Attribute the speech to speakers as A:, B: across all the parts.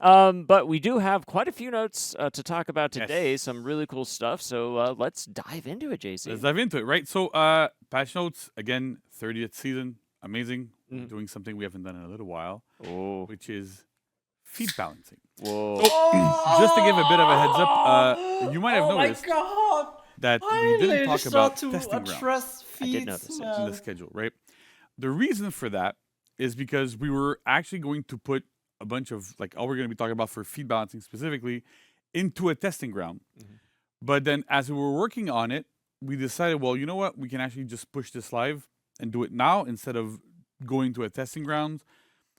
A: But we do have quite a few notes to talk about today.
B: Yes.
A: Some really cool stuff. So let's dive into it, JC.
B: Let's dive into it, right? So, patch notes again, 30th season, amazing. We're doing something we haven't done in a little while,
A: Oh,
B: which is feed balancing.
A: whoa!
B: Just to give a bit of a heads up, you might have noticed
C: God.
B: that we didn't talk about testing grounds
C: address
A: I did
C: feeds,
A: notice it.
B: in the schedule, right? The reason for that is because we were actually going to put a bunch of, like, all we're going to be talking about for feed balancing specifically into a testing ground. But then as we were working on it, we decided, well, you know what? We can actually just push this live and do it now instead of going to a testing ground.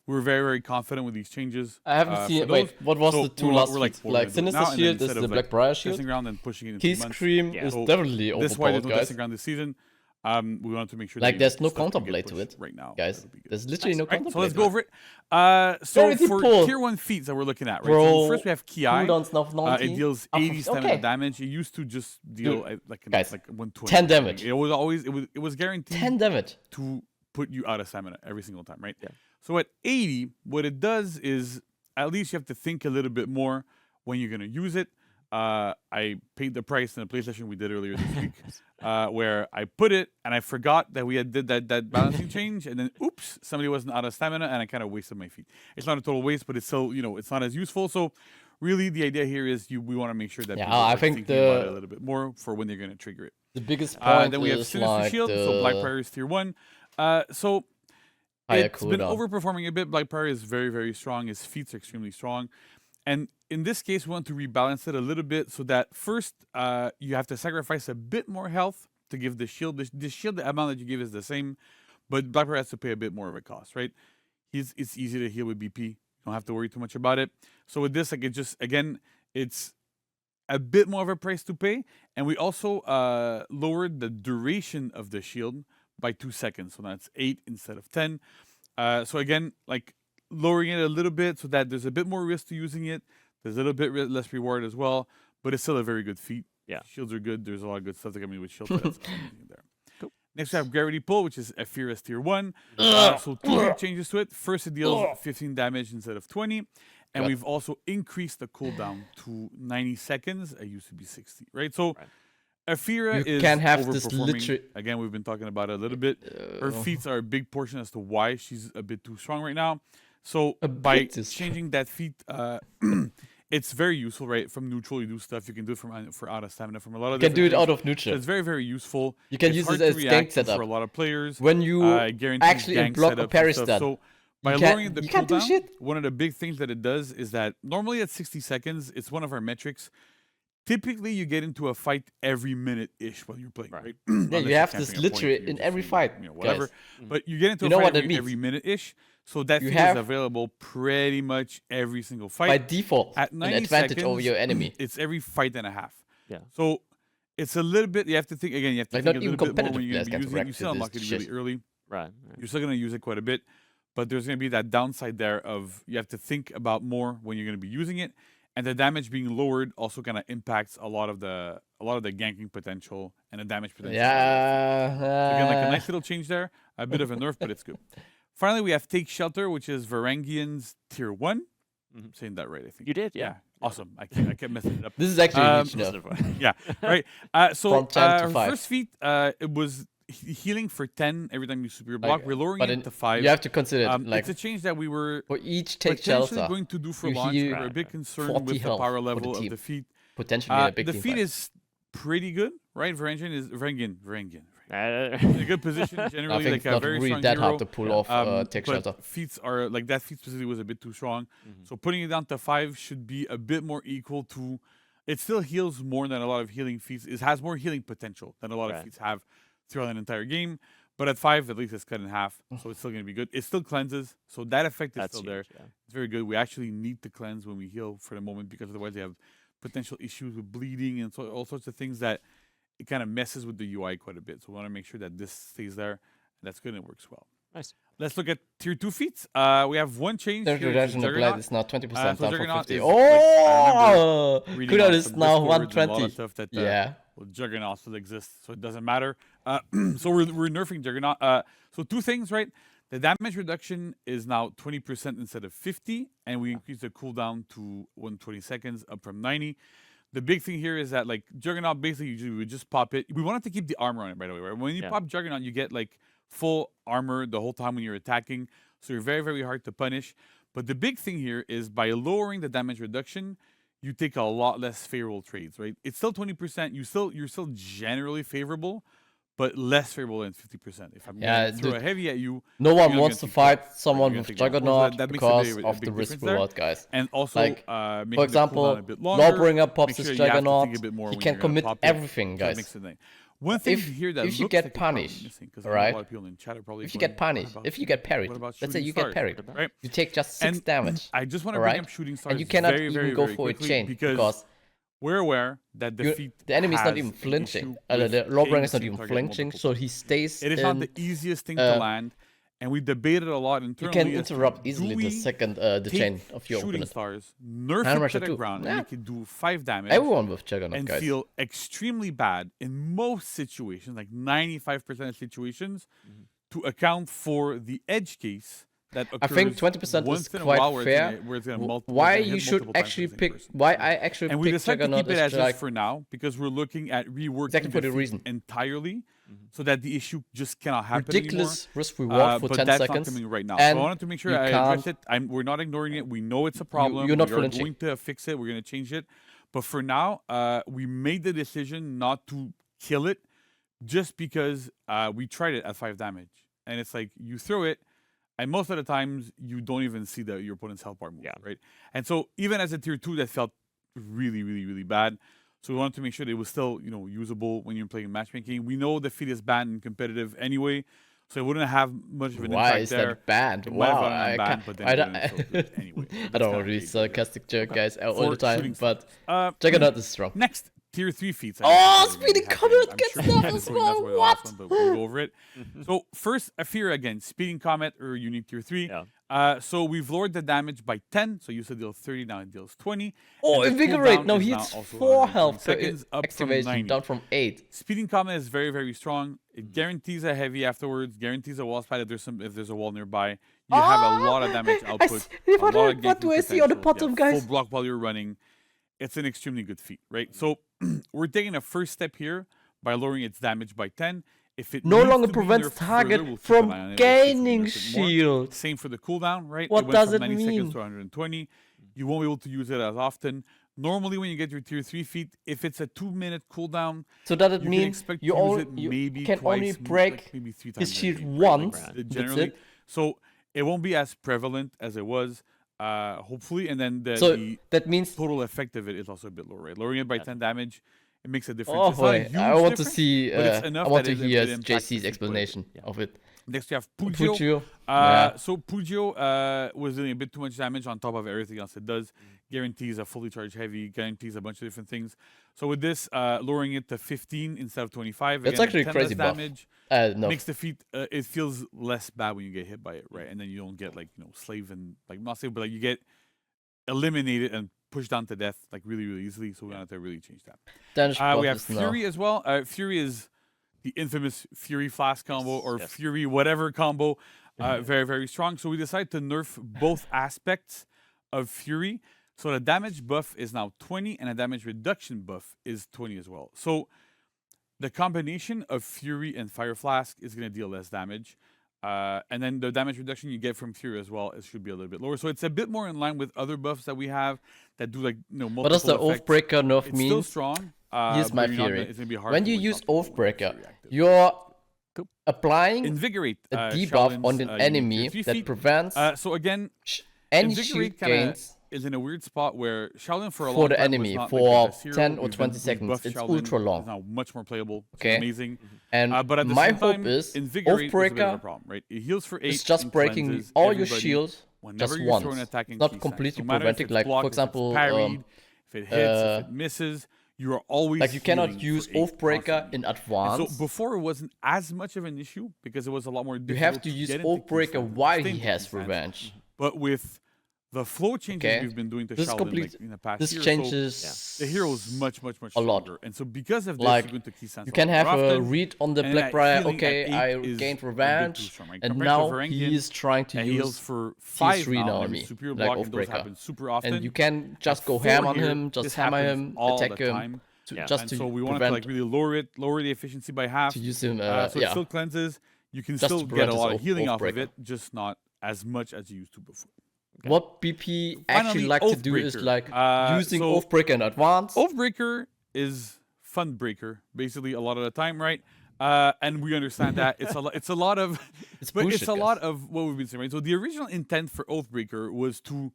B: We're very, very confident with these changes.
C: I haven't
B: for
C: seen it.
B: those.
C: Wait, what was
B: So
C: the two
B: we're
C: last
B: like,
C: feeds?
B: well, we're
C: Like
B: gonna do it
C: Sinister
B: now, and then
C: Shield is
B: instead
C: the
B: of,
C: Black Briar
B: testing
C: Shield.
B: ground and pushing it in 2
C: Key
B: months.
C: Scream
A: Yeah.
C: is
B: So
C: definitely
B: This is why there's
C: overpowered,
B: no
C: guys.
B: testing ground this season. We wanted to make sure
C: Like,
B: that
C: there's no
B: stuff can get
C: contemplate to
B: pushed
C: it,
B: right now.
C: guys.
B: That'll be good.
C: There's literally no
B: Right,
C: contemplate.
B: so let's
C: to
B: go
C: it.
B: over it. So
C: Gravity
B: for
C: pull.
B: tier 1 feats that we're looking at, right?
C: Bro,
B: So first we have Ki.
C: cooldowns now of 90.
B: It deals 80 stamina
C: okay.
B: damage. It used to just deal
C: Dude,
B: like
C: guys,
B: 120.
C: 10 damage.
B: It was always it was guaranteed
C: 10 damage.
B: to put you out of stamina every single time, right?
A: Yeah.
B: So at 80, what it does is at least you have to think a little bit more when you're gonna use it. I paid the price in a PlayStation we did earlier this week, where I put it and I forgot that we had did that balancing change, and then oops, somebody wasn't out of stamina, and I kind of wasted my feet. It's not a total waste, but it's still, it's not as useful. So really, the idea here is we want to make sure that
C: Yeah,
B: people
C: I
B: are
C: think
B: thinking about it a little bit more for when they're gonna trigger it.
C: The biggest point
B: Then we have
C: is
B: Sinister
C: like
B: Shield, so Black Briar is tier 1. So
C: higher
B: it's been
C: cooldown.
B: overperforming a bit. Black Briar is very, very strong. His feats are extremely strong. And in this case, we want to rebalance it a little bit so that first, you have to sacrifice a bit more health to give the shield. The shield, the amount that you give is the same, but Black Briar has to pay a bit more of a cost, right? It's easy to heal with BP. You don't have to worry too much about it. So with this, like, it just, again, it's a bit more of a price to pay. And we also lowered the duration of the shield by 2 seconds. So that's 8 instead of 10. So again, like, lowering it a little bit so that there's a bit more risk to using it. There's a little bit less reward as well, but it's still a very good feat.
A: Yeah.
B: Shields are good. There's a lot of good stuff that coming with shields. But that's amazing there.
A: Cool.
B: Next, we have Gravity Pull, which is Aphira's tier 1. So 2 big changes to it. First, it deals 15 damage instead of 20. And
C: God.
B: we've also increased the cooldown to 90 seconds. It used to be 60, right? So
A: Right.
B: Aphira
C: You
B: is
C: can have this
B: overperforming.
C: literally.
B: Again, we've been talking about it a little bit. Her feats are a big portion as to why she's a bit too strong right now. So
C: A
B: by
C: bit too strong.
B: changing that feat, it's very useful, right? From neutral, you do stuff. You can do it for out of stamina from a lot of
C: You can do it
B: different
C: out of
B: things.
C: neutral.
B: So it's very, very useful.
C: You can
B: It's
C: use
B: hard
C: it
B: to
C: as
B: react
C: gank
B: to
C: setup.
B: for a lot of players.
C: When you
B: Guarantees
C: actually
B: gank
C: block a
B: setups and
C: parry
B: stuff.
C: stun.
B: So by
C: You
B: lowering the
C: can't do
B: cooldown,
C: shit.
B: one of the big things that it does is that normally at 60 seconds, it's one of our metrics. Typically, you get into a fight every minute-ish while you're playing, right?
C: Yeah,
B: Unless
C: you
B: you're
C: have this
B: camping a point,
C: literally
B: you're
C: in
B: just
C: every
B: saying,
C: fight,
B: whatever.
C: guys.
B: But you get into
C: You
B: a
C: know
B: fight
C: what that
B: every
C: means.
B: minute-ish. So that
C: You
B: feat is
C: have-
B: available pretty much every single fight.
C: By default,
B: At
C: an
B: 90
C: advantage over
B: seconds,
C: your enemy.
B: It's every fight and a half.
A: Yeah.
B: So it's a little bit, you have to think, again, you have to
C: Like,
B: think
C: not
B: a
C: even
B: little bit more
C: competitive
B: when you're
C: players
B: going to
C: can
B: be using it.
C: react
B: You
C: to
B: still unlock
C: this
B: it really
C: shit.
B: early.
A: Right.
B: You're still going to use it quite a bit. But there's going to be that downside there of you have to think about more when you're going to be using it. And the damage being lowered also kind of impacts a lot of the ganking potential and the damage potential.
C: Yeah.
B: So again, like a nice little change there. A bit of a nerf, but it's good. Finally, we have Take Shelter, which is Varangian's tier 1. I'm saying that right, I think.
A: You did, yeah.
B: Awesome. I kept messing it up.
C: This is actually
B: Um,
C: huge enough.
B: Yeah, right. So
C: From 10 to
B: her
C: 5.
B: first feat, it was healing for 10 every time you super your block.
C: Okay,
B: We're lowering
C: but
B: it to 5.
C: You have to consider it, like,
B: it's a change that we were
C: for each take
B: potentially
C: shelter,
B: going to do for
C: you
B: launch. We
C: heal
B: were a bit concerned
C: 40
B: with the
C: health
B: power
C: for the
B: level of
C: team.
B: the feat.
C: potentially in a big
B: The
C: team
B: feat
C: fight.
B: is pretty good, right? Varangian
A: Uh,
B: in a good position
C: I
B: generally,
C: think
B: like
C: it's
B: a
C: not
B: very
C: really
B: strong
C: that
B: hero.
C: hard to pull off take
B: but
C: shelter.
B: feats are like that. Feat specifically was a bit too strong, so putting it down to 5 should be a bit more equal to. It still heals more than a lot of healing feats. It has more healing potential than a lot of
A: Right.
B: feats have throughout an entire game. But at 5, at least it's cut in half, so it's still going to be good. It still cleanses, so that effect is
A: That's
B: still there.
A: huge, yeah.
B: It's very good. We actually need to cleanse when we heal for the moment because otherwise they have potential issues with bleeding and so all sorts of things that it kind of messes with the UI quite a bit. So we want to make sure that this stays there. And that's good and it works well.
A: Nice.
B: Let's look at tier 2 feats. We have one change
C: Their
B: here. Which is
C: reduction applied
B: Juggernaut.
C: is now 20%
B: So
C: down from
B: Juggernaut
C: 50.
B: is, like, I
C: Oh!
B: Reading
C: Cooldown
B: on
C: is
B: some
C: now
B: Discords and a lot of
C: 120.
B: stuff that,
C: Yeah.
B: well, Juggernaut still exists, so it doesn't matter. So we're nerfing Juggernaut. So 2 things, right? The damage reduction is now 20% instead of 50, and we increase the cooldown to 120 seconds, up from 90. The big thing here is that, like, Juggernaut, basically, we would just pop it. We wanted to keep the armor on it, by the way, right? When you pop Juggernaut, you get, like, full armor the whole time when you're attacking, so you're very, very hard to punish. But the big thing here is by lowering the damage reduction, you take a lot less favorable trades, right? It's still 20%. You're still generally favorable, but less favorable than 50%. If I'm going to throw a heavy at you,
C: no one
B: you're
C: wants to
B: gonna
C: fight
B: take
C: someone
B: you're
C: with
B: gonna take that.
C: Juggernaut
B: That makes
C: because
B: a
C: of
B: big
C: the risk
B: difference there.
C: reward, guys.
B: And also,
C: Like,
B: making
C: for
B: the
C: example,
B: cooldown a bit longer,
C: lowering up
B: make
C: Pops'
B: sure you have to
C: Juggernaut,
B: think a bit more
C: he
B: when
C: can
B: you're gonna
C: commit
B: pop it.
C: everything,
B: So that
C: guys.
B: makes the thing. One thing here that
C: if you
B: looks
C: get
B: like it's probably
C: punished,
B: missing, 'cause
C: right?
B: a lot of people in chat are probably
C: If you
B: going,
C: get punished, if you get parried,
B: what about
C: let's say
B: shooting
C: you
B: stars,
C: get parried,
B: right?
C: you take just 6
B: And
C: damage.
B: I just want to
C: Alright?
B: bring up shooting stars
C: And you cannot
B: very,
C: even
B: very,
C: go
B: very
C: for a
B: quickly
C: chain
B: because we're aware that the
C: enemy is not
B: has
C: even
B: an
C: flinching.
B: issue with
C: The
B: hitting
C: Lawbringer
B: the
C: is not
B: same
C: even
B: target
C: flinching,
B: multiple
C: so
B: times.
C: he stays
B: It is
C: in.
B: not the easiest thing to land, and we debated a lot
C: You
B: internally.
C: can
B: as to,
C: interrupt easily
B: do
C: the
B: we
C: second the
B: take
C: chain of your
B: shooting
C: opponent.
B: stars, nerf
C: Hammer
B: it to the
C: too.
B: ground,
C: Yeah.
B: and make it do 5 damage,
C: Everyone with Juggernaut,
B: and
C: guys.
B: feel extremely bad in most situations, like 95% of situations, to account for the edge case that occurs
C: I think 20%
B: once
C: is
B: in a
C: quite
B: while where
C: fair.
B: It's gonna
C: Why
B: hit
C: you should
B: multiple times
C: actually
B: to the same
C: pick?
B: person.
C: Why I actually
B: And we
C: pick
B: decided to
C: Juggernaut
B: keep it
C: is
B: as is
C: like
B: for now because we're looking at reworking
C: exactly for
B: the
C: the
B: feat
C: reason.
B: entirely, so that the issue just cannot happen
C: ridiculous risk
B: anymore.
C: reward for
B: But
C: 10
B: that's
C: seconds.
B: not coming right now.
C: And
B: so I wanted to make sure
C: you
B: I address
C: can't-
B: it. We're not ignoring it. We know it's a problem.
C: you're not
B: we are
C: flinching.
B: going to fix it. We're going to change it. But for now, we made the decision not to kill it just because we tried it at 5 damage. And it's like you throw it, and most of the times you don't even see your opponent's health bar move, right? And so even as a tier 2, that felt really, really, really bad. So we wanted to make sure that it was still, usable when you're playing matchmaking. We know the feat is banned in competitive anyway, so it wouldn't have much of an
C: Why
B: impact
C: is
B: there.
C: that banned?
B: It might have
C: Wow,
B: gone
C: I
B: banned,
C: can't.
B: but then
C: I
B: it
C: don't.
B: wouldn't feel good anyway. So
C: I
B: that's
C: don't
B: kinda
C: want to be
B: big,
C: sarcastic joke, guys, all
B: For
C: the time,
B: shooting
C: but
B: stars.
C: Juggernaut is strong.
B: Next, tier 3 feats.
C: Oh, Speeding Comet gets
B: that
C: that as well. What?
B: But we'll go over it. So first, Aphira again, Speeding Comet or unique tier 3. So we've lowered the damage by 10. So you used to deal 30, now it deals 20.
C: Oh,
B: And the
C: Invigorate!
B: cooldown
C: No,
B: is
C: he
B: now
C: hits
B: also
C: 4
B: 120
C: health per
B: seconds, up from
C: activation,
B: 90.
C: down from 8.
B: Speeding Comet is very, very strong. It guarantees a heavy afterwards, guaranttees a wall spot if there's a wall nearby. You have a lot of damage output.
C: What do I see on the bottom, guys?
B: Full block while you're running. It's an extremely good feat, right? So we're taking a first step here by lowering its damage by 10. If it
C: No
B: needs
C: longer
B: to be
C: prevents
B: nerfed
C: target
B: further, we'll keep
C: from
B: an eye on it. We'll see if we can
C: gaining
B: nerf it more.
C: shield.
B: Same for the cooldown, right?
C: What
B: it went
C: does
B: from
C: it
B: 90
C: mean?
B: seconds to 120. You won't be able to use it as often. Normally, when you get your tier 3 feat, if it's a 2-minute cooldown,
C: So does it
B: you
C: mean
B: can expect
C: you,
B: to use
C: all,
B: it
C: you
B: maybe
C: can
B: twice,
C: only
B: like
C: break
B: maybe 3
C: his
B: times a
C: shield
B: game, right?
C: once?
B: Like,
C: That's
B: generally.
C: it?
B: So it won't be as prevalent as it was, hopefully, and then
C: So
B: the
C: that means
B: total effect of it is also a bit lower, right? Lowering it by 10 damage, it makes a difference.
C: oh
B: It's not a
C: boy,
B: huge
C: I want to
B: difference,
C: see.
B: but it's
C: I
B: enough
C: want
B: that
C: to
B: it
C: hear
B: impacts the
C: JC's
B: feat quite a bit.
C: explanation of it.
B: Next, we have Pugio.
C: Pugio. Yeah.
B: So Pugio was doing a bit too much damage on top of everything else it does. Guarantees a fully charged heavy, guarantees a bunch of different things. So with this, lowering it to 15 instead of 25.
C: That's
B: again,
C: actually
B: 10
C: crazy
B: less
C: buff.
B: damage.
C: No.
B: Makes the feat, it feels less bad when you get hit by it, right? And then you don't get slave and, not slave, but you get eliminated and pushed down to death, really, really easily. So we have to really change that.
C: Damage
B: We
C: buff
B: have
C: is
B: Fury as well. Fury is the infamous Fury Flask combo or
A: yes.
B: Fury whatever combo. Very, very strong. So we decided to nerf both aspects of Fury. So the damage buff is now 20 and the damage reduction buff is 20 as well. So the combination of Fury and Fire Flask is going to deal less damage. And then the damage reduction you get from Fury as well, it should be a little bit lower. So it's a bit more in line with other buffs that we have that do multiple
C: What does the
B: effects.
C: Oathbreaker nerf
B: It's
C: mean?
B: still strong.
C: Here's my
B: but you're not
C: theory.
B: it's gonna be hard
C: When
B: to
C: you
B: win
C: use
B: top two when
C: Oathbreaker,
B: Fury active.
C: you're
A: Cool.
C: applying
B: Invigorate
C: a debuff
B: Shaolin's,
C: on an
B: unique
C: enemy
B: tier 3
C: that
B: feat.
C: prevents
B: So again,
C: any
B: Invigorate
C: shield
B: kinda
C: gains
B: is in a weird spot where Shaolin for a long
C: for the
B: time was
C: enemy
B: not
C: for
B: the best hero.
C: 10 or
B: We've
C: 20
B: we've
C: seconds.
B: buffed
C: It's
B: Shaolin.
C: ultra long.
B: It's now much more playable. It's
C: Okay.
B: amazing.
C: And
B: But at the
C: my
B: same
C: hope
B: time,
C: is
B: Invigorate is a bit of a
C: Oathbreaker
B: problem, right? It heals for 8.
C: is just
B: and
C: breaking
B: cleanses
C: all your
B: everybody
C: shield
B: whenever
C: just
B: you
C: once.
B: throw an attack in
C: Not
B: key stance.
C: completely
B: No matter if
C: preventing,
B: it's
C: like,
B: blocked,
C: for
B: if it's
C: example,
B: parried, if it hits, if it misses, you are always
C: like you cannot
B: healing
C: use
B: for 8
C: Oathbreaker
B: constantly.
C: in
B: And
C: advance.
B: so before it wasn't as much of an issue because it was a lot more
C: You
B: difficult
C: have to use
B: get into key
C: Oathbreaker
B: stands,
C: while
B: stay
C: he
B: in key
C: has
B: stands.
C: revenge.
B: But with the flow changes
C: Okay.
B: we've been doing to
C: This
B: Sheldon
C: complete-
B: like, in the past
C: This
B: year.
C: changes
B: The hero is much
C: a lot.
B: stronger. And so because of this,
C: Like,
B: you're going to key sense
C: you can have
B: more
C: a
B: often.
C: read on the
B: and
C: Blackbriar,
B: healing at
C: okay,
B: 8
C: I
B: is
C: gained
B: a bit too
C: revenge,
B: strong, right?
C: and
B: Compared to
C: now
B: Varangian,
C: he is trying to
B: that heals
C: use
B: for 5
C: T3
B: now,
C: now on
B: and
C: me,
B: superior
C: like
B: block, and those
C: Oathbreaker.
B: happen super often.
C: And you can just
B: At
C: go
B: 4
C: ham on
B: here,
C: him, just
B: this
C: hammer
B: happens
C: him,
B: all
C: attack
B: the
C: him,
B: time.
C: just
B: And
C: to
B: so we wanted to
C: prevent,
B: like really lower the efficiency by half.
C: to use him,
B: So it
C: yeah.
B: still cleanses. You can
C: Just to
B: still get
C: prevent
B: a
C: his
B: lot of healing off of
C: Oathbreaker.
B: it, just not as much as you used to before.
C: What BP actually
B: Finally,
C: like to do is
B: Oathbreaker.
C: like using
B: So
C: Oathbreaker in advance.
B: Oathbreaker is fun breaker, basically a lot of the time, right? And we understand that it's a lot of,
C: It's
B: but
C: bullshit,
B: it's a
C: guys.
B: lot of what we've been saying, right? So the original intent for Oathbreaker was to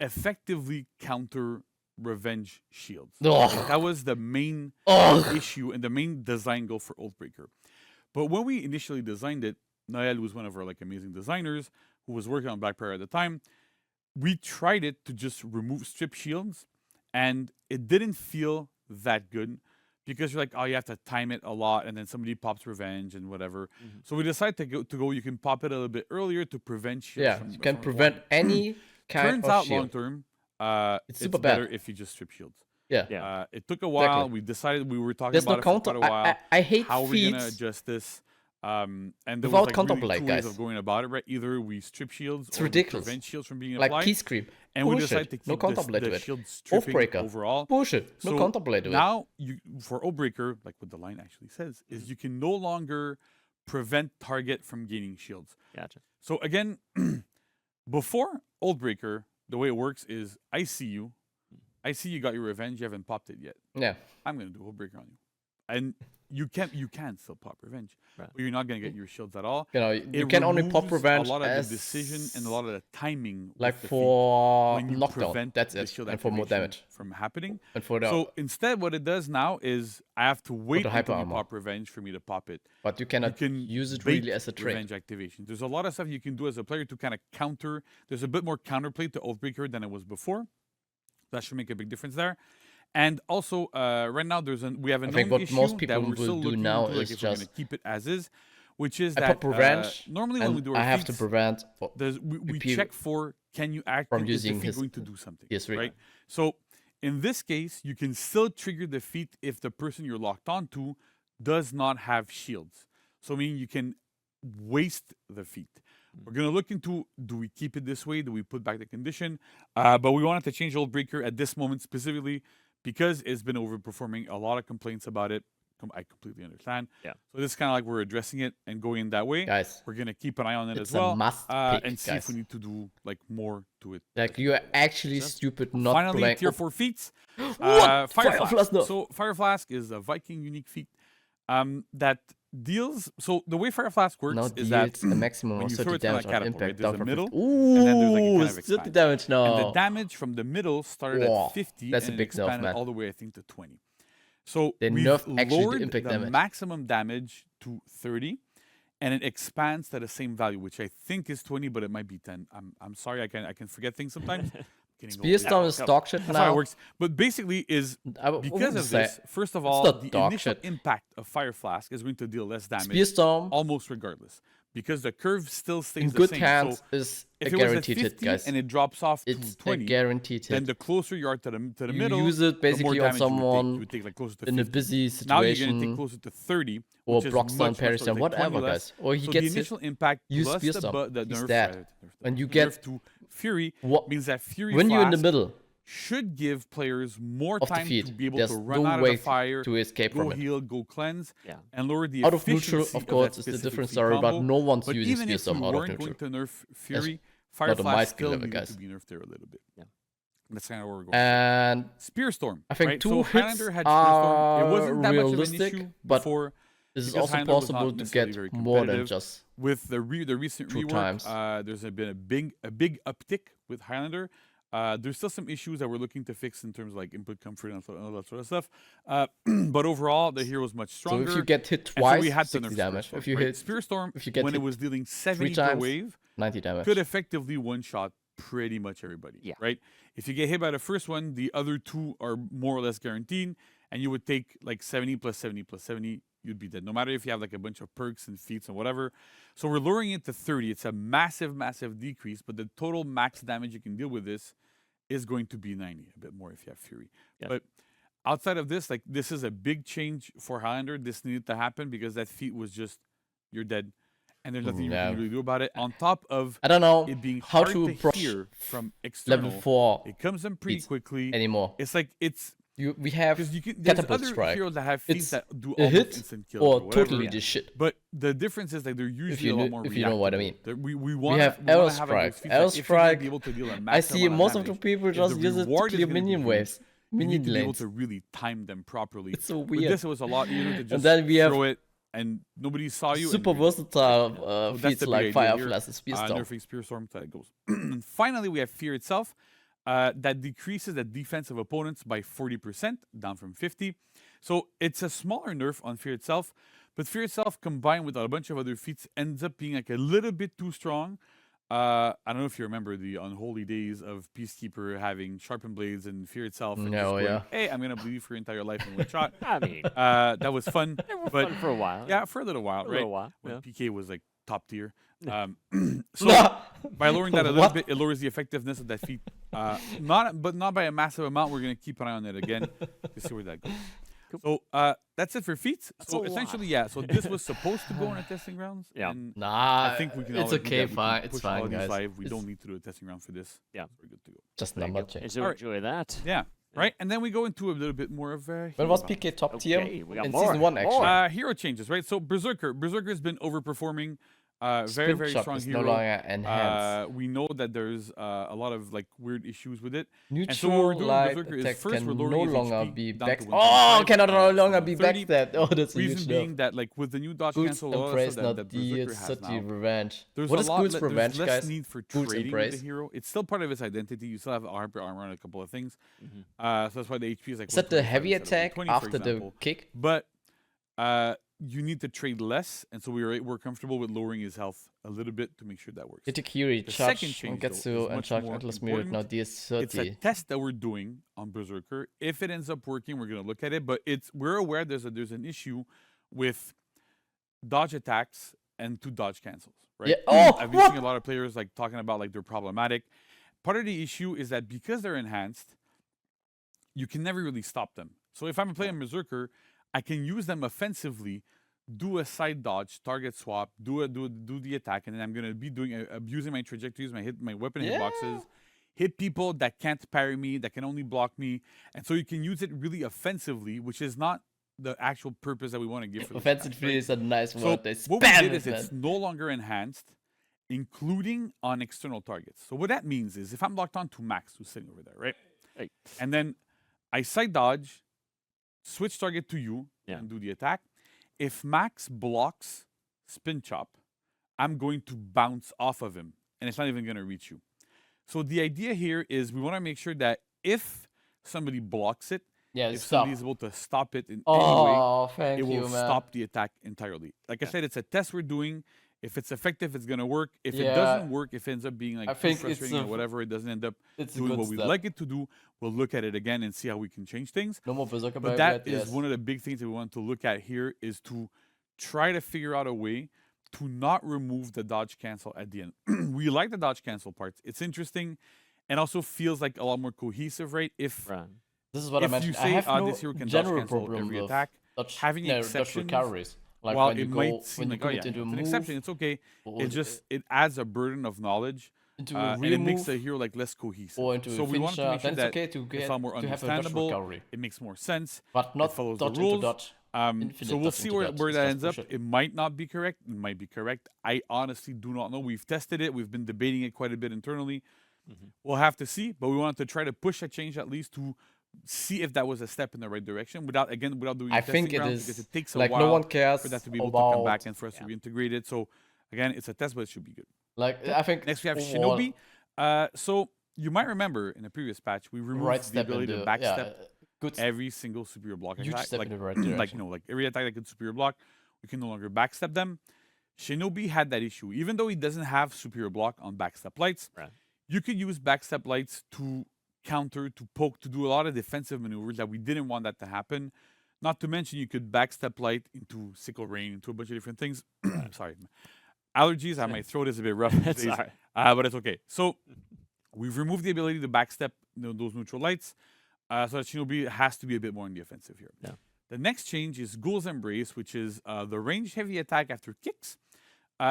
B: effectively counter revenge shields.
C: Ugh.
B: That was the main
C: Ugh.
B: issue and the main design goal for Oathbreaker. But when we initially designed it, Noel was one of our like amazing designers who was working on Blackbriar at the time. We tried it to just remove strip shields, and it didn't feel that good because you're like, oh, you have to time it a lot, and then somebody pops revenge and whatever. So we decided to go. You can pop it a little bit earlier to prevent shields.
C: Yeah,
B: from,
C: you can
B: from
C: prevent
B: flying.
C: any kind
B: Turns
C: of
B: out
C: shield.
B: long term,
C: It's
B: it's
C: super
B: better
C: bad.
B: if you just strip shields.
C: Yeah.
A: Yeah.
B: It took a while.
C: Exactly.
B: We decided we were talking
C: There's no
B: about it for
C: counter.
B: quite a while.
C: I hate
B: How are we gonna
C: feats.
B: adjust this? And there
C: Without
B: was like really
C: counterplay,
B: two ways
C: guys.
B: of going about it, right? Either we strip shields
C: It's
B: or we
C: ridiculous.
B: prevent shields from being
C: Like
B: applied.
C: key scream.
B: And we
C: Bullshit.
B: decided to
C: No
B: keep
C: counterplay to
B: the
C: it.
B: shield stripping
C: Oathbreaker.
B: overall.
C: Bullshit. No
B: So
C: counterplay to it.
B: now you for Oathbreaker, like what the line actually says, is you can no longer prevent target from gaining shields.
A: Gotcha.
B: So again, before Oathbreaker, the way it works is I see you got your revenge, you haven't popped it yet.
C: Yeah.
B: I'm gonna do Oathbreaker on you. And you can still pop revenge,
A: Right.
B: but you're not gonna get your shields at all.
C: You know, you
B: It
C: can only pop
B: removes
C: revenge
B: a lot of
C: as
B: the decision and a lot of the timing,
C: like
B: with the feat
C: for
B: when you
C: knockdown.
B: prevent
C: That's
B: the
C: it.
B: shield
C: And for more
B: activation
C: damage.
B: from happening.
C: And for the
B: So instead, what it does now is I have to wait
C: the hyper
B: until you
C: armor.
B: pop revenge for me to pop it.
C: but you
B: You
C: cannot
B: can
C: use it
B: bait
C: really as a trait.
B: revenge activation. There's a lot of stuff you can do as a player to kind of counter. There's a bit more counterplay to Oathbreaker than it was before. That should make a big difference there. And also, right now we have a
C: I
B: known
C: think what
B: issue
C: most people
B: that we're
C: will
B: still
C: do
B: looking
C: now
B: into, like
C: is
B: if we're going to
C: just-
B: keep it as is, which is
C: I
B: that
C: pop revenge.
B: normally when
C: and
B: we do our
C: I have to
B: feats,
C: prevent.
B: we
C: PP
B: check for can you act
C: from
B: is the
C: using
B: feat
C: his
B: going to do something,
C: PS3.
B: right? So in this case, you can still trigger the feat if the person you're locked onto does not have shields. So meaning you can waste the feat. We're gonna look into do we keep it this way? Do we put back the condition? But we wanted to change Oathbreaker at this moment specifically because it's been overperforming. A lot of complaints about it. I completely understand.
A: Yeah.
B: So this is kind of like we're addressing it and going in that way.
C: Guys,
B: We're gonna keep an eye on it
C: it's
B: as well,
C: a must pick,
B: and see if we
C: guys.
B: need to do like more to it.
C: Like you are actually
B: Just
C: stupid not
B: Finally,
C: playing.
B: tier 4 feats.
C: What?
B: Fire
C: Fire
B: Flask.
C: Flask, no.
B: So Fire Flask is a Viking unique feat that deals. So the way Fire Flask works
C: Now
B: is that
C: deals a maximum
B: when
C: of
B: you throw
C: 30
B: it down
C: damage
B: a
C: on
B: catapult, right,
C: impact
B: there's
C: down
B: a
C: from
B: middle,
C: 50.
B: and then there's like a
C: Ooh,
B: kind of
C: 30
B: expansion.
C: damage
B: And the
C: now.
B: damage from the middle started
C: Whoa,
B: at 50
C: that's a
B: and
C: big
B: it
C: nerf,
B: expanded
C: man.
B: all the way, I think, to 20. So
C: They
B: we've
C: nerfed actually the
B: lowered
C: impact
B: the
C: damage.
B: maximum damage to 30, and it expands to the same value, which I think is 20, but it might be 10. I'm sorry, I can forget things sometimes.
C: Spearstorm is dog shit
B: That's how it
C: now.
B: works. But basically, is
C: I
B: because
C: wouldn't
B: of
C: say
B: this, first of
C: it's
B: all,
C: not
B: the
C: dog
B: initial
C: shit.
B: impact of Fire Flask is going to deal less damage,
C: Spearstorm
B: almost regardless, because the curve still stays
C: in
B: the
C: good
B: same.
C: hands
B: So
C: is a
B: if it was at
C: guaranteed
B: 50
C: hit, guys.
B: and it drops off
C: It's
B: to
C: a
B: 20,
C: guaranteed
B: then
C: hit.
B: the closer you are to the
C: You
B: middle,
C: use it
B: the more
C: basically on
B: damage you would take. You
C: someone
B: would take like closer to
C: in a
B: 50.
C: busy
B: Now you're going to take
C: situation
B: closer to 30,
C: or
B: which is
C: blocks down
B: much
C: parries
B: lower,
C: and
B: like 20
C: whatever,
B: less.
C: guys. Or he
B: So
C: gets
B: the initial
C: hit.
B: impact
C: Use
B: plus
C: Spearstorm.
B: the
C: He's
B: nerf,
C: dead. And you
B: nerf
C: get
B: to Fury
C: what
B: means that Fury
C: when you're in the
B: Flask
C: middle
B: should give players more
C: of the
B: time to
C: feed.
B: be able
C: There's
B: to run
C: no
B: out of
C: way
B: the fire,
C: to escape
B: go
C: from it.
B: heal, go cleanse,
A: Yeah.
B: and lower the
C: Out of neutral,
B: efficiency
C: of course,
B: that
C: is the
B: specific
C: different
B: feat
C: story, but
B: combo.
C: no one's
B: But
C: using
B: even if we
C: Spearstorm out of
B: weren't going
C: neutral.
B: to nerf Fury, Fire
C: not on my
B: Flask
C: skill
B: still
C: level,
B: needed
C: guys.
B: to be nerfed there a little bit.
A: Yeah.
B: That's kind of where we're going.
C: And
B: Spearstorm.
C: I think
B: right?
C: 2
B: so
C: hits
B: Highlander had Spearstorm. It
C: are
B: wasn't that much of an
C: realistic,
B: issue
C: but
B: before.
C: this is
B: because
C: also
B: Highlander was not
C: possible to
B: necessarily very
C: get more than
B: competitive.
C: just
B: With the recent
C: 2
B: rework,
C: times.
B: there's been a big uptick with Highlander. There's still some issues that we're looking to fix in terms of like input comfort and all that sort of stuff. But overall, the hero is much
C: so
B: stronger.
C: if you get hit
B: and so
C: twice,
B: we had to
C: 60
B: nerf
C: damage.
B: Spearstorm,
C: If you
B: right?
C: hit
B: Spearstorm,
C: if you get
B: when it
C: hit
B: was dealing 70 per
C: times,
B: wave,
C: 90 damage.
B: could effectively one-shot pretty much everybody.
A: Yeah.
B: Right? If you get hit by the first one, the other 2 are more or less guaranteed. and you would take like 70 plus 70 plus 70, you'd be dead. No matter if you have like a bunch of perks and feats and whatever. So we're lowering it to 30. It's a massive, massive decrease, but the total max damage you can deal with this is going to be 90, a bit more if you have Fury.
A: Yeah.
B: But outside of this, like this is a big change for Highlander. This needed to happen because that feat was just, you're dead. And there's nothing you can really do about it. On top of
C: I don't know
B: it being
C: how
B: hard
C: to
B: to
C: approach
B: hear from external,
C: level 4
B: it comes in pretty
C: feats
B: quickly.
C: anymore.
B: It's like
C: We have
B: because there's
C: catapult
B: other
C: strike.
B: heroes that have feats
C: It's
B: that do
C: a
B: almost
C: hit
B: instant kills
C: or
B: whatever.
C: totally the shit.
B: But the difference is like they're usually a lot more
C: If you know what I mean.
B: We
C: have Arrow
B: have like,
C: Strike. Arrow Strike,
B: be able to deal a
C: I
B: massive
C: see
B: amount
C: most of the
B: damage,
C: people
B: if
C: just
B: the
C: use it to
B: reward is
C: clear
B: gonna be
C: minion
B: huge,
C: waves,
B: you
C: minion
B: need to be able
C: lanes.
B: to really time them properly.
C: It's so
B: With
C: weird.
B: this, it was a lot easier to just
C: then we have
B: throw it and nobody saw you.
C: Super
B: and you're dead.
C: versatile
B: So that's
C: feats
B: the big
C: like
B: idea
C: Fire
B: here.
C: Flash and Spear Storm.
B: Nerfing Spear Storm, so that goes. And finally, we have Fear itself. That decreases the defense of opponents by 40%, down from 50. So it's a smaller nerf on Fear itself, but Fear itself combined with a bunch of other feats ends up being like a little bit too strong. I don't know if you remember the unholy days of Peacekeeper having sharpened blades and Fear itself. And just going, hey, I'm gonna bleed you for your entire life in one shot.
A: I mean,
B: that was fun.
A: they were
B: but
A: fun for a while.
B: yeah, for a little while,
A: For a
B: right?
A: little while.
B: When
A: Yeah.
B: PK was like top tier. So by lowering that a little bit, it lowers the effectiveness of that feat. Not by a massive amount. We're gonna keep an eye on it again to see where that goes. So that's it for feats. So essentially, yeah. So this was supposed to go on a testing grounds.
A: Yeah.
B: And
C: Nah,
B: I think we can.
C: it's
B: all agree
C: okay,
B: that we can
C: fine. It's
B: push all
C: fine,
B: of these
C: guys.
B: live. We
C: It's
B: don't need to do a testing round for this.
A: Yeah.
B: We're good to go.
C: just
A: There you
C: number
A: go.
C: change.
A: And so
B: Alright.
A: enjoy that.
B: Yeah. Right. And then we go into a little bit more of
C: When was PK top tier?
A: Okay, we got
C: In
A: more.
C: season 1,
A: More.
C: actually.
B: hero changes, right? So Berserker has been overperforming. Very,
C: Spin
B: very
C: chop
B: strong
C: is
B: hero.
C: no longer enhanced.
B: We know that there's a lot of like weird issues with it.
C: Neutral
B: and so what we're doing
C: light
B: Berserker
C: attack
B: is first
C: can
B: we're
C: no
B: lowering his
C: longer
B: HP
C: be
B: down to
C: back.
B: 1.5,
C: Oh, cannot no longer
B: from
C: be
B: 30.
C: backstabbed. Oh, that's a
B: Reason
C: huge
B: being
C: nerf.
B: that like with the new dodge
C: Goods
B: cancel also
C: embrace,
B: that
C: not
B: Berserker
C: the
B: has
C: city
B: now,
C: revenge.
B: there's
C: What
B: a
C: is
B: lot
C: Goods
B: there's
C: revenge,
B: less
C: guys?
B: need for
C: Goods
B: trading
C: embrace.
B: with the hero. It's still part of its identity. You still have armor on a couple of things.
A: Mhm.
B: So that's why the HP is like.
C: Is that the
B: 125
C: heavy
B: instead of
C: attack
B: 120, for
C: after the
B: example.
C: kick?
B: But you need to trade less, and so we're comfortable with lowering his health a little bit to make sure that works.
C: Itakiri
B: The second
C: charge
B: change,
C: gets
B: though, is
C: to
B: much
C: uncharge
B: more
C: Atlas Mirror now
B: important. It's a
C: DS30.
B: test that we're doing on Berserker. If it ends up working, we're gonna look at it. But we're aware there's an issue with dodge attacks and two dodge cancels, right?
C: Yeah. Oh,
B: I've been
C: what?
B: seeing a lot of players like talking about like they're problematic. Part of the issue is that because they're enhanced, you can never really stop them. So if I'm playing Berserker, I can use them offensively, do a side dodge, target swap, do the attack, and then I'm gonna be doing abusing my trajectories, my weapon hitboxes, hit people that can't parry me, that can only block me, and so you can use it really offensively, which is not the actual purpose that we want to give for this attack,
C: Offensively
B: right?
C: is a nice
B: So
C: word. They
B: what we
C: spam
B: did
C: it,
B: is
C: man.
B: it's no longer enhanced, including on external targets. So what that means is if I'm locked on to Max, who's sitting over there, right?
A: Hey.
B: And then I side dodge, switch target to you,
A: Yeah.
B: and do the attack. If Max blocks spin chop, I'm going to bounce off of him, and it's not even going to reach you. So the idea here is we want to make sure that if somebody blocks it,
C: Yeah,
B: if
C: stop.
B: somebody is able to stop it in any way,
C: Oh, thank
B: it
C: you,
B: will
C: man.
B: stop the attack entirely. Like I said, it's a test we're doing. If it's effective, it's gonna work. If it
C: Yeah.
B: doesn't work, if it ends up being like
C: I
B: too
C: think it's
B: frustrating or
C: a-
B: whatever, it doesn't end up
C: It's a
B: doing
C: good
B: what we'd
C: step.
B: like it to do, we'll look at it again and see how we can change things.
C: No more Berserker
B: But
C: by
B: that
C: yet,
B: is
C: yes.
B: one of the big things that we want to look at here is to try to figure out a way to not remove the dodge cancel at the end. We like the dodge cancel parts. It's interesting and also feels like a lot more cohesive, right? If
A: Right.
C: This is what I
B: if you
C: mentioned. I
B: say
C: have no
B: this hero can dodge
C: general
B: cancel
C: problem
B: every
C: with
B: attack,
C: dodge,
B: having
C: dodge
B: exceptions,
C: recoveries. Like
B: while
C: when you
B: it
C: go,
B: might seem
C: when you
B: like, oh yeah,
C: commit into a
B: it's an
C: move,
B: exception, it's okay.
C: or
B: It just it adds a burden of knowledge,
C: into a
B: and
C: real
B: it makes
C: move,
B: the hero like less cohesive.
C: or into
B: So
C: a
B: we want to
C: finisher,
B: make sure
C: then
B: that
C: it's okay to
B: it's
C: get
B: a lot more
C: to have a dodge
B: understandable.
C: recovery,
B: It makes more sense.
C: but not
B: follows the
C: dodge
B: rules.
C: into dodge. Infinite
B: So we'll
C: dodge
B: see
C: into
B: where,
C: dodge.
B: where
C: It's
B: that
C: just
B: ends up.
C: bullshit.
B: It might not be correct. It might be correct. I honestly do not know. We've tested it. We've been debating it quite a bit internally. We'll have to see. But we wanted to try to push a change at least to see if that was a step in the right direction without doing
C: I
B: testing
C: think it
B: rounds, because
C: is
B: it takes a
C: like
B: while
C: no one cares
B: for that to be able to come back
C: about.
B: and for us to reintegrate it. So again, it's a test, but it should be good.
C: Like I think
B: Next we have
C: overall,
B: Shinobi. So you might remember in the previous patch we removed
C: right
B: the
C: step
B: ability
C: into
B: to backstep
C: yeah, good
B: every single superior block
C: huge
B: attack.
C: step
B: Like,
C: in the right
B: like
C: direction.
B: like every attack that could superior block, we can no longer backstep them. Shinobi had that issue, even though he doesn't have superior block on backstep lights.
A: Right.
B: You could use backstep lights to counter, to poke, to do a lot of defensive maneuvers that we didn't want that to happen. Not to mention you could backstep light into sickle rain, into a bunch of different things. Sorry. Allergies, my throat is a bit rough these
A: It's
B: days,
A: all right.
B: but it's okay. So we've removed the ability to backstep those neutral lights, so that Shinobi has to be a bit more on the offensive here.
A: Yeah.
B: The next change is Ghoul's Embrace, which is the ranged heavy attack after kicks.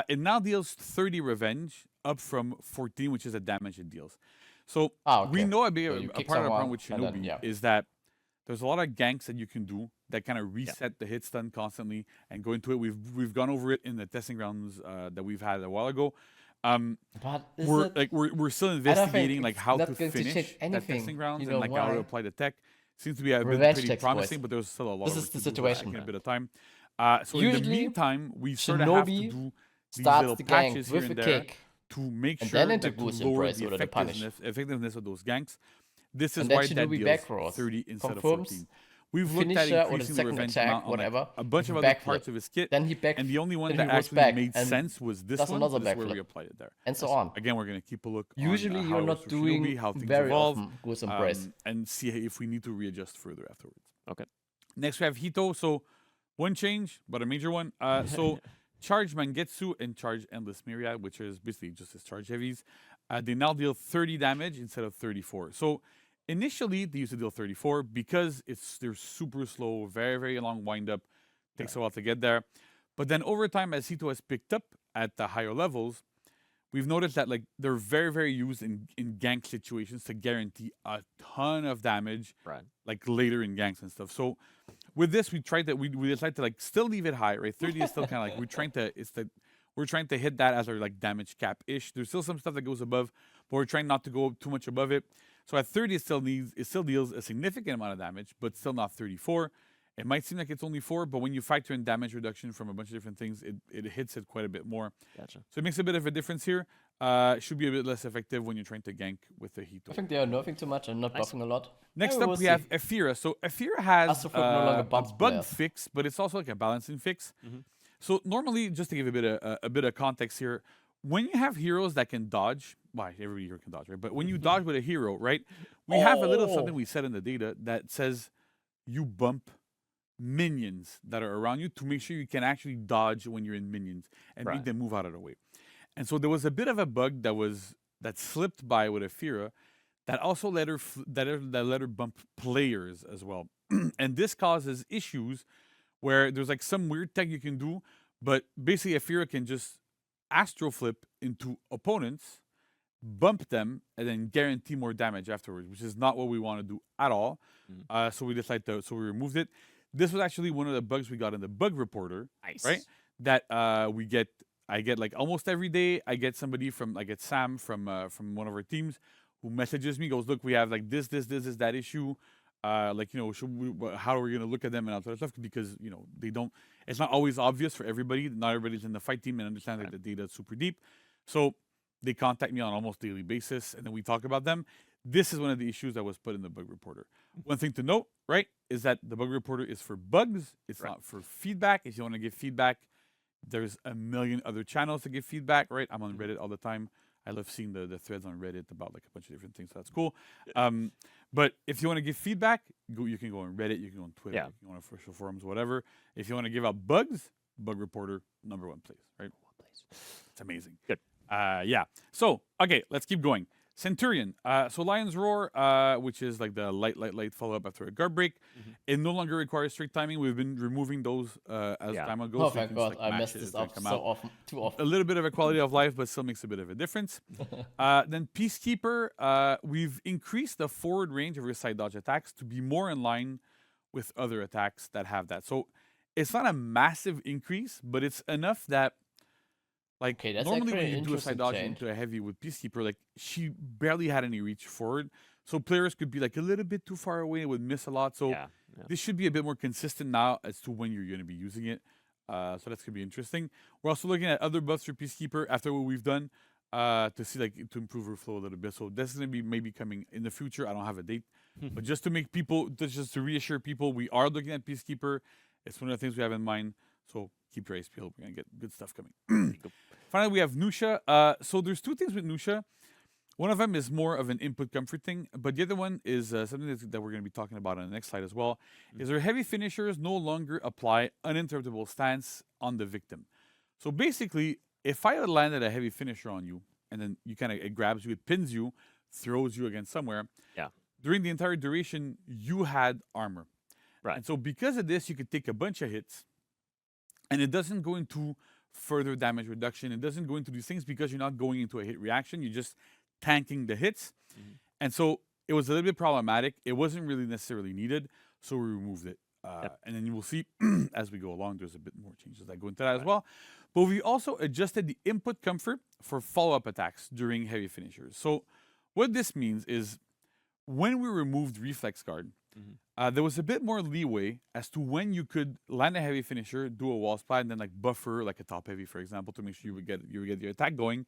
B: It now deals 30 revenge, up from 14, which is the damage it deals. So we know
C: So you
B: a
C: kick
B: part of the problem
C: someone,
B: with
C: and then,
B: Shinobi
C: yeah.
B: is that there's a lot of ganks that you can do that kind of reset the hit stun constantly and go into it. We've gone over it in the testing grounds that we've had a while ago.
C: But is
B: We're
C: it,
B: we're still
C: I don't think
B: investigating like
C: it's
B: how
C: not
B: to
C: going to
B: finish
C: change
B: that
C: anything.
B: testing grounds
C: You
B: and
C: know
B: like how to
C: why?
B: apply the tech. Seems to be a bit
C: Revenge
B: pretty
C: tech,
B: promising,
C: boys.
B: but there's still a lot
C: This
B: of
C: is
B: work
C: the
B: to do,
C: situation,
B: taking a
C: man.
B: bit of time. So in the
C: Usually,
B: meantime, we sort of have to
C: Shinobi
B: do these
C: starts
B: little
C: the gang
B: patches here
C: with a
B: and there
C: kick,
B: to make
C: and
B: sure
C: then into
B: that to
C: Goose
B: lower
C: Embrace
B: the
C: or the punish.
B: effectiveness of those ganks. This is
C: And then
B: why that
C: Shinobi
B: deals
C: backwards
B: 30 instead of
C: confirms
B: 14. We've looked at
C: finisher or the
B: increasing the
C: second
B: revenge
C: attack,
B: amount on like
C: whatever,
B: a bunch
C: with
B: of
C: a
B: other parts
C: backflip.
B: of his kit,
C: Then he back,
B: and the only one
C: then
B: that
C: he goes
B: actually
C: back
B: made
C: and
B: sense was this
C: does
B: one.
C: another
B: So this is where we
C: backflip,
B: applied it there.
C: and so on.
B: Again, we're going to keep a look
C: Usually,
B: on
C: you're
B: how it
C: not
B: works for Shinobi,
C: doing
B: how things
C: very
B: evolve,
C: often Goose Embrace.
B: and see if we need to readjust further afterwards.
A: Okay.
B: Next, we have Hito. So one change, but a major one. So Charge Mangetsu and Charge Endless Myriad, which is basically just his charge heavies. They now deal 30 damage instead of 34. So initially, they used to deal 34 because they're super slow, very, very long wind up. Takes a while to get there. But then over time, as Hito has picked up at the higher levels, we've noticed that like they're very, very used in gank situations to guarantee a ton of damage,
A: Right.
B: like later in ganks and stuff. So with this, we decided to like still leave it high, right? 30 is still kind of like we're trying to hit that as our like damage cap ish. There's still some stuff that goes above, but we're trying not to go too much above it. So at 30, it still deals a significant amount of damage, but still not 34. It might seem like it's only 4, but when you factor in damage reduction from a bunch of different things, it hits it quite a bit more.
A: Gotcha.
B: So it makes a bit of a difference here. Should be a bit less effective when you're trying to gank with the Hito.
C: I think they are nerfing too much and not
A: Nice.
C: buffing a lot.
B: Next
C: Yeah,
B: up,
C: we'll
B: we have
C: see.
B: Ephira. So Ephira has
C: Astroflip no longer
B: a
C: bumps
B: bug
C: players.
B: fix, but it's also like a balancing fix. So normally, just to give a bit of context here, when you have heroes that can dodge, well, everybody here can dodge, right? But when you dodge with a hero, right, we have a little something we set in the data that says you bump minions that are around you to make sure you can actually dodge when you're in minions and make
A: Right.
B: them move out of the way. And so there was a bit of a bug that slipped by with Ephira that also let her bump players as well. And this causes issues where there's like some weird tech you can do, but basically Ephira can just astro flip into opponents, bump them, and then guarantee more damage afterwards, which is not what we want to do at all. So we we removed it. This was actually one of the bugs we got in the bug reporter,
A: Nice.
B: right? That I get like almost every day. I get somebody I get Sam from one of our teams who messages me, goes, look, we have like this is that issue. Like, you know, how are we going to look at them and all that stuff? Because, you know, it's not always obvious for everybody. Not everybody's in the fight team and understands that the data is super deep. So they contact me on almost daily basis and then we talk about them. This is one of the issues that was put in the bug reporter. One thing to note, right, is that the bug reporter is for bugs. It's not for feedback. If you want to give feedback, there's a million other channels to give feedback, right? I'm on Reddit all the time. I love seeing the threads on Reddit about like a bunch of different things. So that's cool. But if you want to give feedback, you can go on Reddit, you can go on Twitter, you can go on official forums, whatever. If you want to give out bugs, bug reporter, #1 place, right? It's amazing.
A: Good.
B: Yeah. So, okay, let's keep going. Centurion. So Lion's Roar, which is like the light follow-up after a guard break. It no longer requires strict timing. We've been removing those as time goes.
C: Oh,
B: so you
C: thank
B: can just,
C: God,
B: like,
C: I
B: mash
C: messed
B: it
C: this
B: as they
C: up
B: come
C: so
B: out.
C: often, too often.
B: A little bit of a quality of life, but still makes a bit of a difference. Then Peacekeeper, we've increased the forward range of your side dodge attacks to be more in line with other attacks that have that. So it's not a massive increase, but it's enough that, like,
C: Okay, that's
B: normally
C: actually
B: when
C: an
B: you do a side
C: interesting
B: dodge
C: change.
B: into a heavy with Peacekeeper, like, she barely had any reach forward. So players could be like a little bit too far away and would miss a lot. So this should be a bit more consistent now as to when you're going to be using it. So that's going to be interesting. We're also looking at other buffs for Peacekeeper after what we've done to see, like, to improve her flow a little bit. So this is going to be maybe coming in the future. I don't have a date. But just to make people, just to reassure people, we are looking at Peacekeeper. It's one of the things we have in mind. So keep your eyes peeled. We're going to get good stuff coming. Finally, we have Nusha. So there's two things with Nusha. One of them is more of an input comfort thing, but the other one is something that we're going to be talking about on the next slide as well. Is our heavy finishers no longer apply uninterruptible stance on the victim. So basically, if I had landed a heavy finisher on you, and then you kind of it grabs you, it pins you, throws you against somewhere.
A: Yeah.
B: During the entire duration, you had armor.
A: Right.
B: And so because of this, you could take a bunch of hits, and it doesn't go into further damage reduction. It doesn't go into these things because you're not going into a hit reaction. You're just tanking the hits. And so it was a little bit problematic. It wasn't really necessarily needed, so we removed it. And then you will see as we go along, there's a bit more changes that go into that as well. But we also adjusted the input comfort for follow-up attacks during heavy finishers. So what this means is when we removed reflex guard, there was a bit more leeway as to when you could land a heavy finisher, do a wall splat, and then like buffer like a top heavy, for example, to make sure you would get your attack going.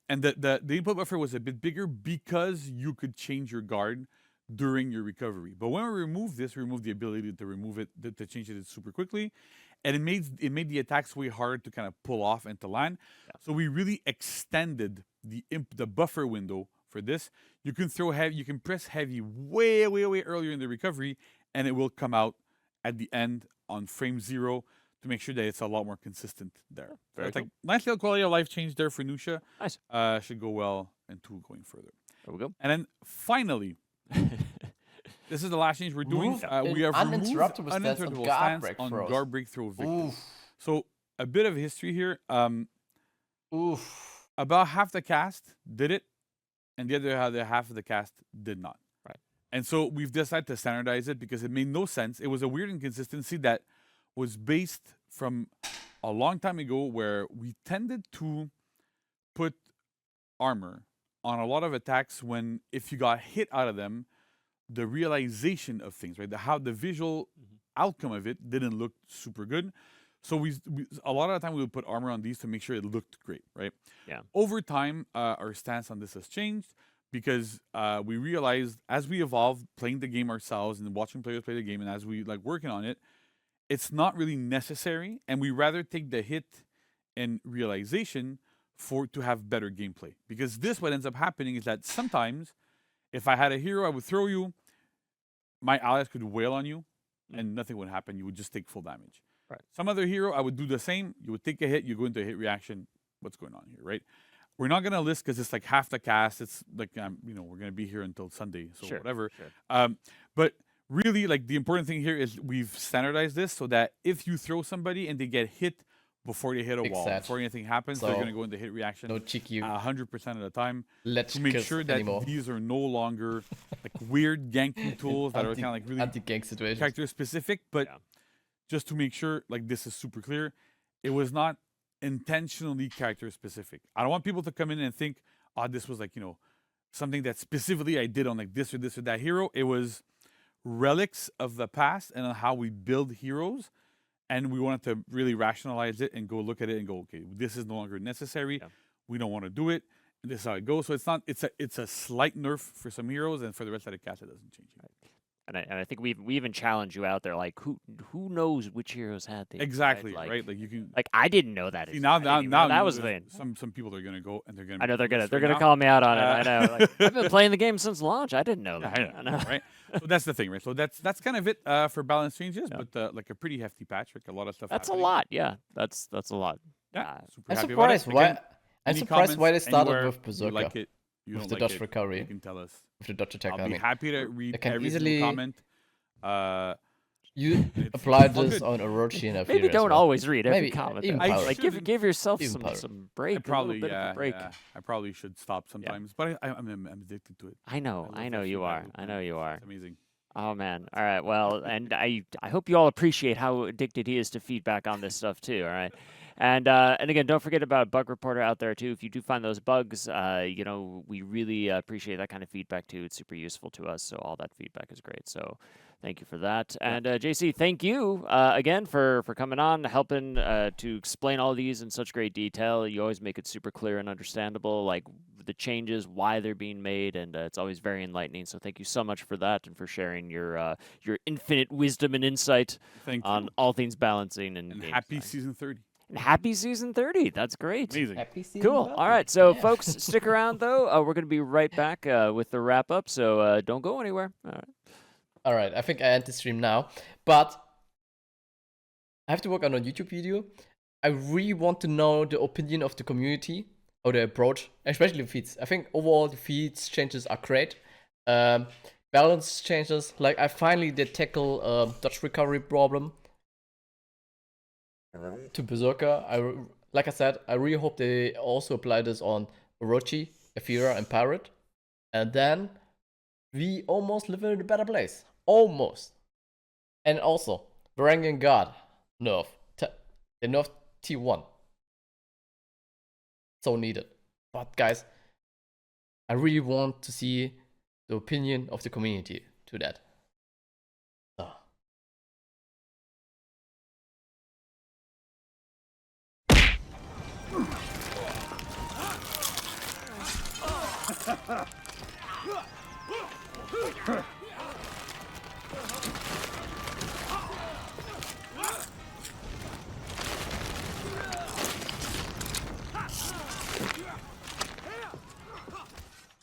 B: And the input buffer was a bit bigger because you could change your guard during your recovery. But when we removed this, we removed the ability to remove it, to change it super quickly. And it made the attacks way harder to kind of pull off and to land. Yeah. So we really extended the buffer window for this. You can throw heavy, you can press heavy way earlier in the recovery, and it will come out at the end on frame 0 to make sure that it's a lot more consistent there.
A: Very
B: it's
A: cool.
B: like nice little quality of life change there for Nusha.
A: Nice.
B: Should go well into going further.
A: There we go.
B: And then finally, this is the last change we're doing. We have removed uninterruptible stance on guard break throw victims. So a bit of history here. About half the cast did it, and the other half of the cast did not.
A: Right.
B: And so we've decided to standardize it because it made no sense. It was a weird inconsistency that was based from a long time ago where we tended to put armor on a lot of attacks when if you got hit out of them, the realization of things, right? How the visual outcome of it didn't look super good. So we a lot of the time we would put armor on these to make sure it looked great, right?
A: Yeah.
B: Over time, our stance on this has changed because we realized as we evolved playing the game ourselves and watching players play the game, and as we like working on it, it's not really necessary, and we rather take the hit and realization to have better gameplay. Because this, what ends up happening is that sometimes, if I had a hero, I would throw you, my allies could wail on you, and nothing would happen. You would just take full damage.
A: Right.
B: Some other hero, I would do the same. You would take a hit, you go into a hit reaction. What's going on here, right? We're not gonna list because it's like half the cast. It's like we're gonna be here until Sunday, so whatever. Sure. But really, like the important thing here is we've standardized this so that if you throw somebody and they get hit before they hit a wall, before anything happens, they're going to go into hit reaction.
C: No cheeky.
B: 100% of the time.
C: Let's
B: to make sure that these are no longer like weird ganking tools that are kind of like really
C: anti-gank situations,
B: character specific. But just to make sure, like this is super clear, it was not intentionally character specific. I don't want people to come in and think, oh, this was like something that specifically I did on like this or that hero. It was relics of the past and on how we build heroes, and we wanted to really rationalize it and go look at it and go, okay, this is no longer necessary. We don't want to do it. And this is how it goes. So it's a slight nerf for some heroes, and for the rest of the cast, it doesn't change.
A: Right. And I think we even challenged you out there, like who knows which heroes had these?
B: Exactly, right? Like you can.
A: Like I didn't know that.
B: See, now
A: that was the thing.
B: Some people are gonna go and they're gonna.
A: I know they're gonna call me out on it. I know. Like, I've been playing the game since launch. I didn't know that.
B: I know, right? So that's the thing, right? So that's kind of it for balance changes, but like a pretty hefty patch, like a lot of stuff.
A: That's
B: happening.
A: a lot, yeah. That's a lot.
B: Yeah,
C: I'm surprised why. I'm surprised why they started with Berserker.
B: Like it,
C: with the dodge recovery.
B: You can tell us.
C: With the dodge attack.
B: I'll be happy to read every
C: single
B: comment.
C: You applied this on Orochi and
A: maybe don't always read every comment.
C: Like
A: give yourself some break.
B: I probably
A: a bit of a break.
B: I probably should stop sometimes, but I'm addicted to it.
A: I know you are. I know you are.
B: It's amazing.
A: Oh man. All right. Well, and I hope you all appreciate how addicted he is to feedback on this stuff too. All right. And again, don't forget about Bug Reporter out there too. If you do find those bugs, we really appreciate that kind of feedback too. It's super useful to us. So all that feedback is great. So thank you for that. And JC, thank you again for coming on, helping to explain all these in such great detail. You always make it super clear and understandable, like the changes, why they're being made, and it's always very enlightening. So thank you so much for that and for sharing your infinite wisdom and insight on all things balancing and
B: happy season 30.
A: And happy season 30. That's great.
B: Amazing.
C: Happy season
A: Cool.
C: 30.
A: All right. So,
C: Yeah.
A: folks, stick around, though. We're going to be right back with the wrap up. So, don't go anywhere. All right.
C: All right. I think I end the stream now. But I have to work on a YouTube video. I really want to know the opinion of the community or the approach, especially the feeds. I think overall the feeds changes are great. Balance changes, like I finally did tackle dodge recovery problem to Berserker. Like I said, I really hope they also apply this on Orochi, Ephira, and Pirate. And then we almost live in a better place. Almost. And also, Varangian God nerf. They nerfed T1. So needed. But guys, I really want to see the opinion of the community to that. So.